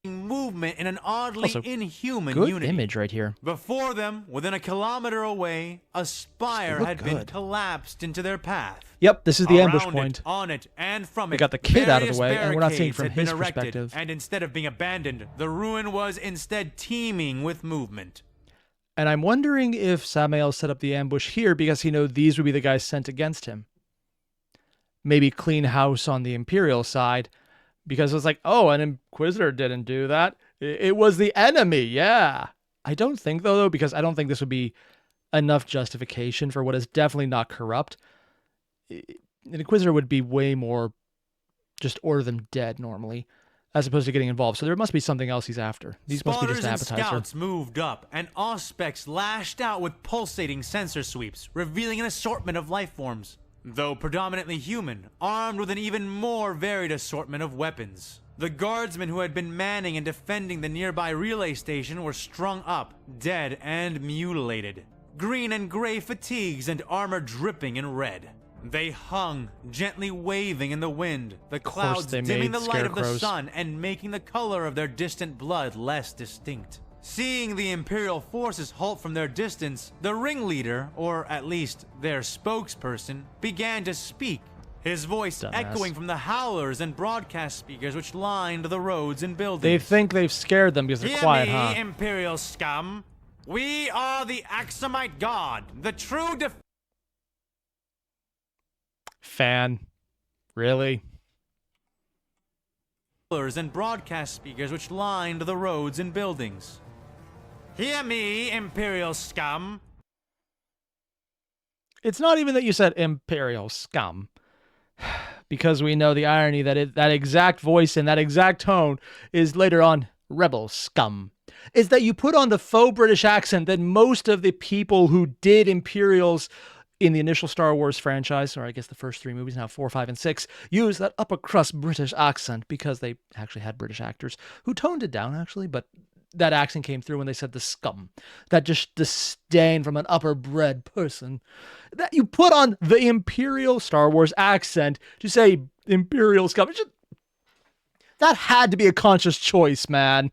Movement in an oddly inhuman good unity. Image right here. Before them, within a kilometer away, a spire had been collapsed into their path. Yep, this is the Around ambush it, point. On it, and from They it, got the kid out of the various way, and we're not seeing from barricades his had been erected, perspective. And instead of being abandoned, the ruin was instead teeming with movement. And I'm wondering if Samael set up the ambush here because he knew these would be the guys sent against him. Maybe clean house on the Imperial side, because it's like, oh, an Inquisitor didn't do that. It was the enemy, yeah. I don't think, though, because I don't think this would be enough justification for what is definitely not corrupt. An Inquisitor would be way more just order them dead normally, as opposed to getting involved. So there must be something else he's after. These must be just an appetizer. And scouts moved up, and Auspex lashed out with pulsating sensor sweeps, revealing an assortment of life forms. Though predominantly human, armed with an even more varied assortment of weapons. The guardsmen who had been manning and defending the nearby relay station were strung up, dead and mutilated. Green and gray fatigues and armor dripping in red. They hung, gently waving in the wind, the clouds dimming the light of the sun and making the color of their distant blood less distinct. Seeing the Imperial forces halt from their distance, the ringleader, or at least their spokesperson, began to speak, his voice echoing from the howlers and broadcast speakers which lined the roads and buildings. They think they've scared them because they're quiet, huh? Hear me, Imperial scum. We are the Axumite God, the true Fan. Really? And broadcast speakers which lined the roads and buildings. Hear me, Imperial scum. It's not even that you said Imperial scum. Because we know the irony that that exact voice and that exact tone is later on rebel scum. Is that you put on the faux British accent that most of the people who did Imperials in the initial Star Wars franchise, or I guess the first 3 movies, now 4, 5, and 6, use that upper crust British accent because they actually had British actors who toned it down, actually, but that accent came through when they said the scum. That just disdain from an upper bred person that you put on the Imperial Star Wars accent to say Imperial scum. That had to be a conscious choice, man.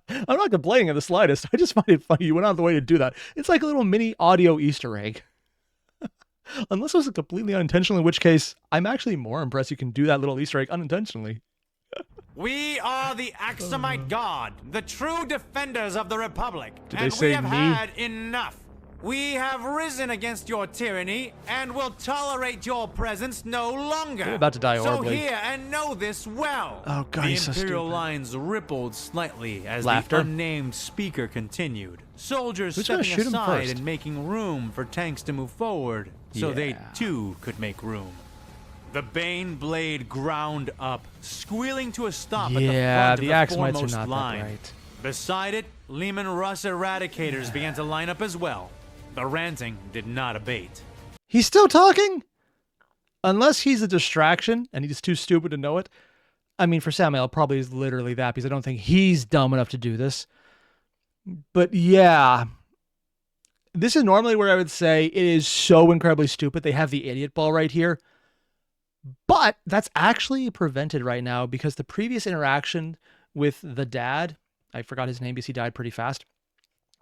I'm not complaining in the slightest. I just find it funny you went out of the way to do that. It's like a little mini audio Easter egg. Unless it was completely unintentional, in which case, I'm actually more impressed you can do that little Easter egg unintentionally. We are the Axumite Guard, the true defenders of the Republic. Did they and say we have me? had enough. We have risen against your tyranny and will tolerate your presence no longer. They're about to die horribly. So hear and know this well. Oh, God, the he's so Imperial stupid. lines rippled slightly as Laughter. the unnamed speaker continued. Soldiers Who's gonna stepping shoot him aside first? and making room for tanks to move forward, so they Yeah. too could make room. The Bane blade ground up, squealing to a stop at the Yeah, front the of the Axumites are foremost not that line. bright. Beside it, Lehman Russ Eradicators began to line up as well. The ranting did not abate. He's still talking? Unless he's a distraction and he's too stupid to know it. I mean, for Samuel, it probably is literally that because I don't think he's dumb enough to do this. But yeah, this is normally where I would say it is so incredibly stupid. They have the idiot ball right here. But that's actually prevented right now because the previous interaction with the dad, I forgot his name because he died pretty fast,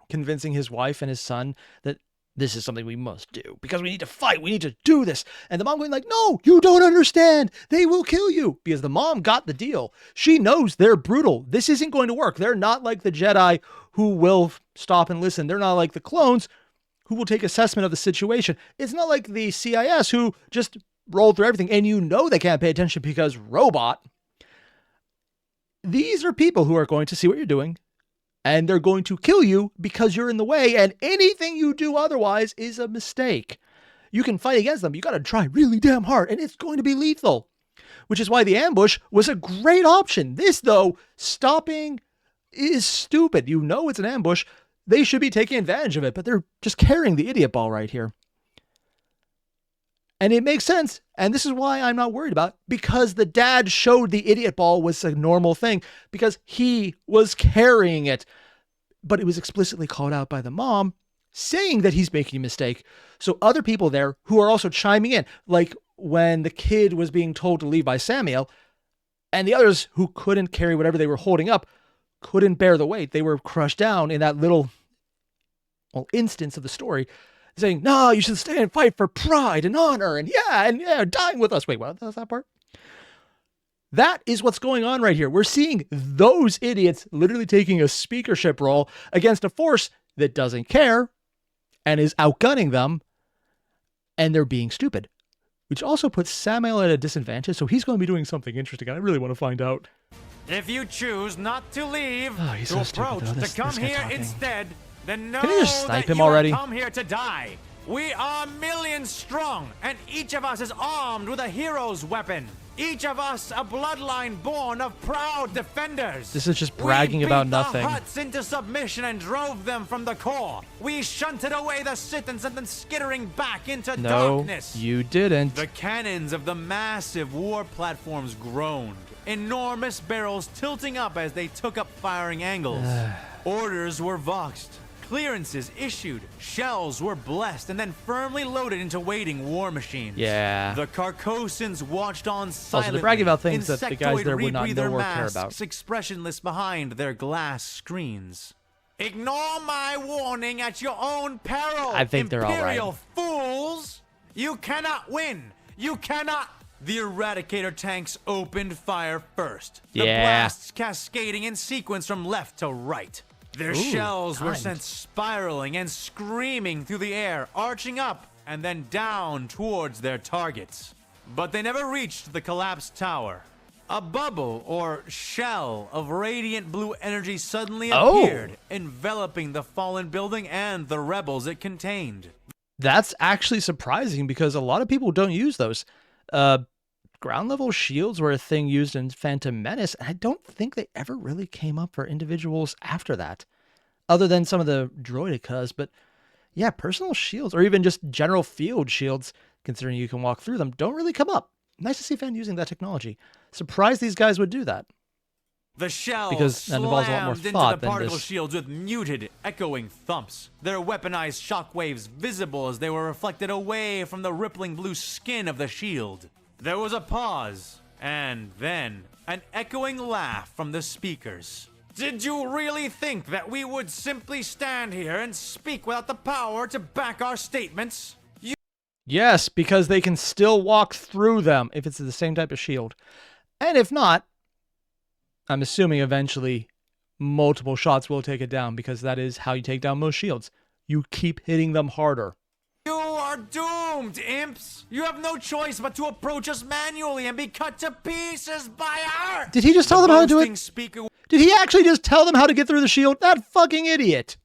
convincing his wife and his son that this is something we must do because we need to fight. We need to do this. And the mom going like, no, you don't understand. They will kill you because the mom got the deal. She knows they're brutal. This isn't going to work. They're not like the Jedi who will stop and listen. They're not like the clones who will take assessment of the situation. It's not like the CIS who just roll through everything. And you know they can't pay attention because robot. These are people who are going to see what you're doing. And they're going to kill you because you're in the way, and anything you do otherwise is a mistake. You can fight against them. You got to try really damn hard, and it's going to be lethal. Which is why the ambush was a great option. This, though, stopping is stupid. You know it's an ambush. They should be taking advantage of it, but they're just carrying the idiot ball right here. And it makes sense, and this is why I'm not worried about it, because the dad showed the idiot ball was a normal thing, because he was carrying it. But it was explicitly called out by the mom, saying that he's making a mistake. So other people there who are also chiming in, like when the kid was being told to leave by Samuel, and the others who couldn't carry whatever they were holding up, couldn't bear the weight. They were crushed down in that little instance of the story, saying, no, you should stay and fight for pride and honor and dying with us. Wait, what? That's that part? That is what's going on right here. We're seeing those idiots literally taking a speakership role against a force that doesn't care and is outgunning them, and they're being stupid, which also puts Samuel at a disadvantage, so he's going to be doing something interesting, and I really want to find out. If you choose not to leave, He's to so stupid, approach, though. to come This guy here talking. instead, then know Can you just snipe that him you already? have come here to die. We are millions strong, and each of us is armed with a hero's weapon. Each of us a bloodline born of proud defenders. This is just bragging about nothing. We beat the Hutts into submission and drove them from the core. We shunted away the Sith and sent them skittering back into darkness. No, you didn't. The cannons of the massive war platforms groaned, enormous barrels tilting up as they took up firing angles. Orders were voxed, clearances issued, shells were blessed and then firmly loaded into waiting war machines. Yeah. The Carcossans watched on silently. they're bragging about things that the guys there would not insectoid know or care masks about. Expressionless behind their glass screens. Ignore my warning at your own peril. I think they're all right. Imperial fools! You cannot win. You cannot. The Eradicator tanks opened fire first. The Yeah. blasts cascading in sequence from left to right. Their shells were timed. sent spiraling and screaming through the air, arching up and then down towards their targets. But they never reached the collapsed tower. A bubble or shell of radiant blue energy suddenly appeared, enveloping the fallen building and the rebels it contained. That's actually surprising because a lot of people don't use those. Ground level shields were a thing used in Phantom Menace, and I don't think they ever really came up for individuals after that, other than some of the droidicas. But Yeah, personal shields, or even just general field shields, considering you can walk through them, don't really come up. Nice to see Fan using that technology. Surprised these guys would do that. The shells Because that involves a lot more slammed into thought the than particle just- shields with muted, echoing thumps. Their weaponized shockwaves visible as they were reflected away from the rippling blue skin of the shield. There was a pause, and then an echoing laugh from the speakers. Did you really think that we would simply stand here and speak without the power to back our statements? Yes, because they can still walk through them if it's the same type of shield. And if not, I'm assuming eventually multiple shots will take it down, because that is how you take down most shields. You keep hitting them harder. You are doomed, imps! You have no choice but to approach us manually and be cut to pieces by our... Did he just tell them how to do boasting it? Speaker... Did he actually just tell them how to get through the shield? That fucking idiot.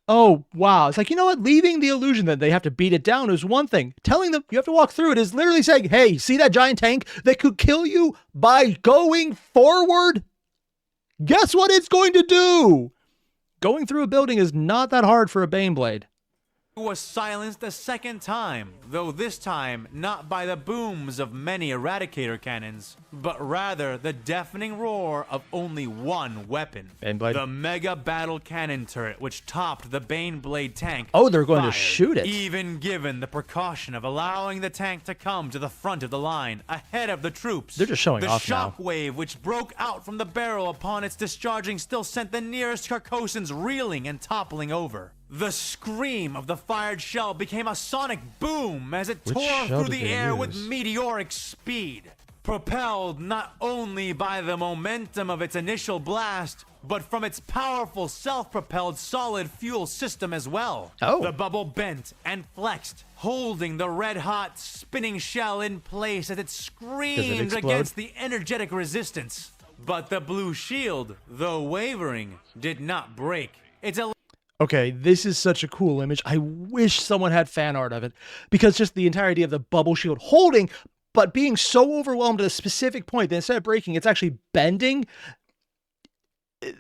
Oh, wow. It's like, you know what? Leaving the illusion that they have to beat it down is one thing. Telling them you have to walk through it is literally saying, hey, see that giant tank that could kill you by going forward? Guess what it's going to do? Going through a building is not that hard for a Baneblade. was silenced a second time, though this time not by the booms of many Eradicator cannons, but rather the deafening roar of only one weapon. Baneblade. The Mega Battle Cannon turret, which topped the Baneblade tank. Oh, they're going to fired, shoot it. even given the precaution of allowing the tank to come to the front of the line, ahead of the troops. They're just showing off now. The shockwave which broke out from the barrel upon its discharging still sent the nearest Carcossans reeling and toppling over. The scream of the fired shell became a sonic boom as it Which tore shell through did the they air with use? meteoric speed. Propelled not only by the momentum of its initial blast, but from its powerful self-propelled solid fuel system as well. Oh. The bubble bent and flexed, holding the red-hot spinning shell in place as it screamed explode? against the energetic resistance. But the blue shield, though wavering, did not break. Its Okay, this is such a cool image. I wish someone had fan art of it, because just the entire idea of the bubble shield holding, but being so overwhelmed at a specific point that instead of breaking, it's actually bending,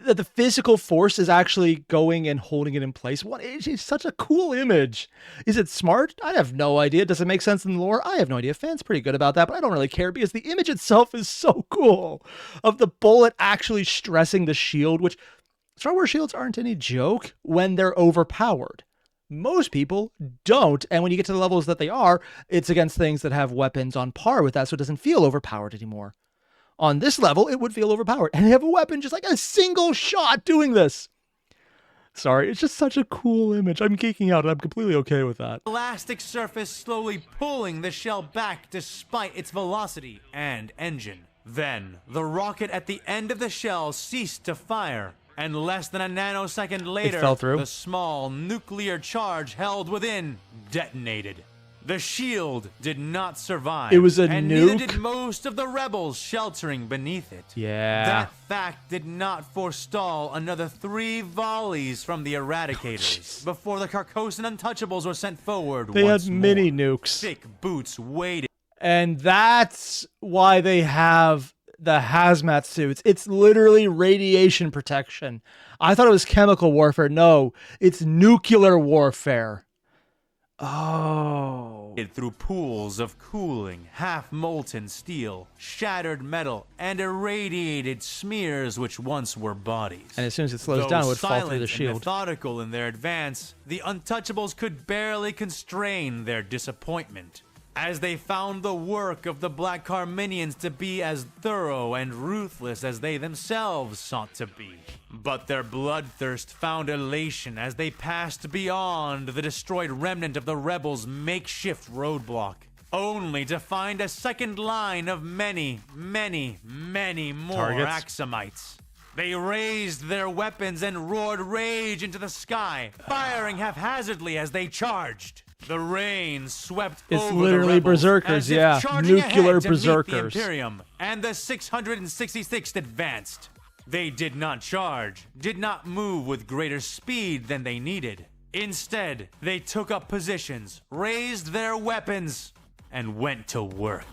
that the physical force is actually going and holding it in place. What? It's such a cool image. Is it smart? I have no idea. Does it make sense in the lore? I have no idea. Fan's pretty good about that, but I don't really care because the image itself is so cool of the bullet actually stressing the shield, which Star Wars shields aren't any joke when they're overpowered. Most people don't, and when you get to the levels that they are, it's against things that have weapons on par with that, so it doesn't feel overpowered anymore. On this level, it would feel overpowered, and they have a weapon just like a single shot doing this. Sorry, it's just such a cool image. I'm geeking out, and I'm completely okay with that. elastic surface slowly pulling the shell back despite its velocity and engine. Then, the rocket at the end of the shell ceased to fire, and less than a nanosecond later, fell through. the small nuclear charge held within detonated. The shield did not survive. It was a and neither nuke? did most of the rebels sheltering beneath it. Yeah. That fact did not forestall another 3 volleys from the Eradicators before the Carcossan Untouchables were sent forward They once had more. mini nukes. Thick boots waited. And that's why they have the hazmat suits. It's literally radiation protection. I thought it was chemical warfare. No, it's nuclear warfare. Oh. Through pools of cooling, half-molten steel, shattered metal, and irradiated smears which once were bodies. And as soon as it slows Though down, it would fall through silent the and shield. methodical in their advance, the Untouchables could barely constrain their disappointment, as they found the work of the Black Carminians to be as thorough and ruthless as they themselves sought to be. But their bloodthirst found elation as they passed beyond the destroyed remnant of the rebels' makeshift roadblock, only to find a second line of many, many, many more Targets. Axomites. They raised their weapons and roared rage into the sky, firing haphazardly as they charged. The rain swept It's over literally the rebels, berserkers, as if yeah. charging Nuclear ahead to meet berserkers. the Imperium, and the 666th advanced. They did not charge, did not move with greater speed than they needed. Instead, they took up positions, raised their weapons, and went to work.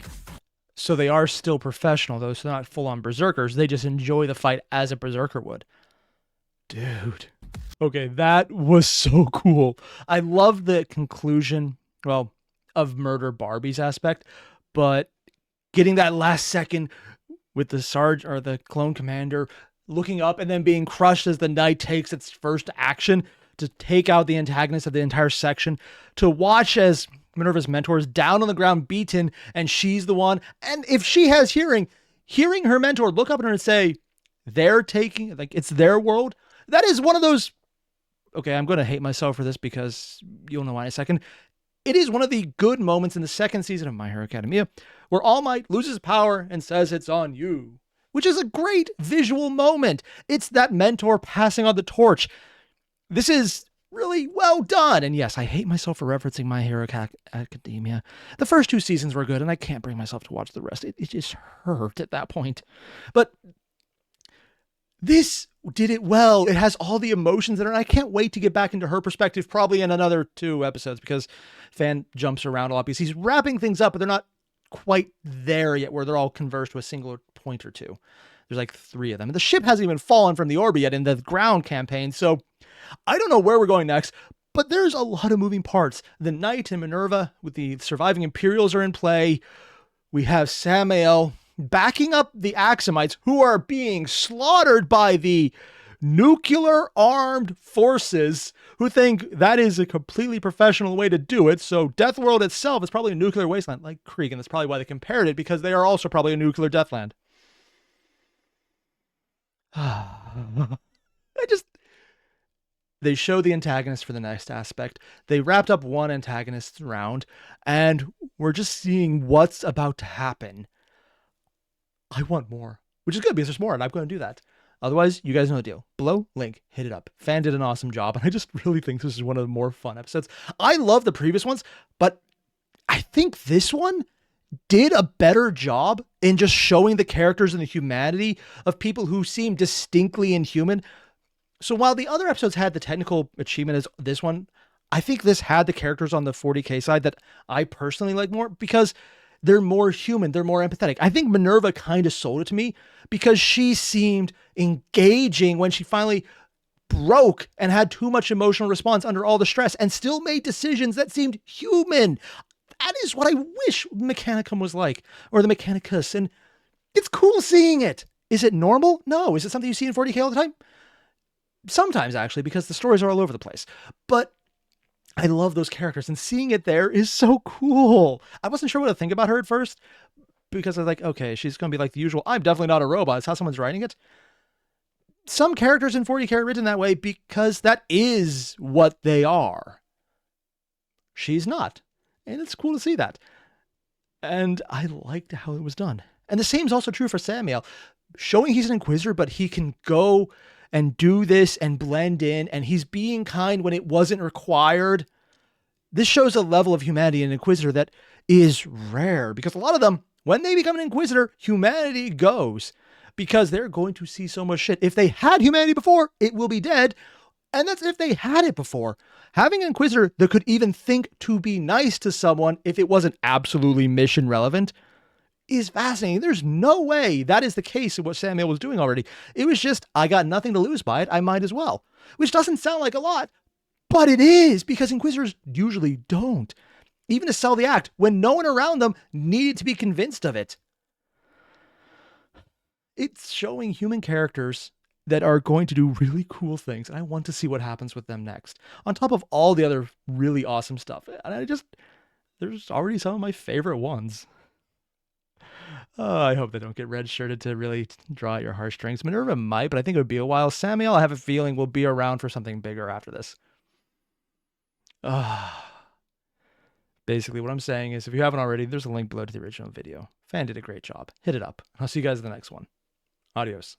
So they are still professional, though, so they're not full-on berserkers. They just enjoy the fight as a berserker would. Dude. Okay, that was so cool. I love the conclusion, well, of Murder Barbie's aspect, but getting that last second with the sergeant or the clone commander looking up and then being crushed as the knight takes its first action to take out the antagonist of the entire section, to watch as Minerva's mentor is down on the ground beaten and she's the one. And if she has hearing her mentor look up at her and say, they're taking, like, it's their world. That is one of those, okay, I'm going to hate myself for this because you'll know why in a second. It is one of the good moments in the second season of My Hero Academia where All Might loses power and says it's on you, which is a great visual moment. It's that mentor passing on the torch. This is really well done. And yes, I hate myself for referencing My Hero Academia. The first 2 seasons were good and I can't bring myself to watch the rest. It just hurt at that point. But this did it well. It has all the emotions in it. And I can't wait to get back into her perspective, probably in another 2 episodes, because Fan jumps around a lot because he's wrapping things up, but they're not quite there yet where they're all converged to a single point or 2. There's like 3 of them. And the ship hasn't even fallen from the orbit yet in the ground campaign. So I don't know where we're going next, but there's a lot of moving parts. The Knight and Minerva with the surviving Imperials are in play. We have Samael backing up the Axumites who are being slaughtered by the nuclear armed forces who think that is a completely professional way to do it. So Deathworld itself is probably a nuclear wasteland like Krieg, and that's probably why they compared it, because they are also probably a nuclear deathland. They show the antagonist for the next aspect. They wrapped up one antagonist round, and we're just seeing what's about to happen. I want more, which is good because there's more, and I'm going to do that. Otherwise, you guys know the deal. Below, link, hit it up. Fan did an awesome job, and I just really think this is one of the more fun episodes. I love the previous ones, but I think this one did a better job in just showing the characters and the humanity of people who seem distinctly inhuman. So while the other episodes had the technical achievement as this one, I think this had the characters on the 40K side that I personally like more because they're more human. They're more empathetic. I think Minerva kind of sold it to me because she seemed engaging when she finally broke and had too much emotional response under all the stress and still made decisions that seemed human. That is what I wish Mechanicum was like, or the Mechanicus. And it's cool seeing it. Is it normal? No. Is it something you see in 40K all the time? Sometimes, actually, because the stories are all over the place. But I love those characters, and seeing it there is so cool. I wasn't sure what to think about her at first, because I was like, okay, she's going to be like the usual, I'm definitely not a robot. It's how someone's writing it. Some characters in 40K are written that way because that is what they are. She's not. And it's cool to see that. And I liked how it was done. And the same is also true for Samael. Showing he's an Inquisitor, but he can go and do this and blend in, and he's being kind when it wasn't required. This shows a level of humanity in an Inquisitor that is rare, because a lot of them, when they become an Inquisitor, humanity goes, because they're going to see so much shit. If they had humanity before, it will be dead. And that's if they had it before. Having an Inquisitor that could even think to be nice to someone if it wasn't absolutely mission relevant is fascinating. There's no way that is the case of what Samael was doing already. It was just, I got nothing to lose by it, I might as well. Which doesn't sound like a lot, but it is, because Inquisitors usually don't. Even to sell the act when no one around them needed to be convinced of it. It's showing human characters that are going to do really cool things, and I want to see what happens with them next. On top of all the other really awesome stuff. And there's already some of my favorite ones. I hope they don't get red-shirted to really draw at your heartstrings. Minerva might, but I think it would be a while. Samael, I have a feeling, will be around for something bigger after this. Basically, what I'm saying is, if you haven't already, there's a link below to the original video. Fan did a great job. Hit it up. I'll see you guys in the next one. Adios.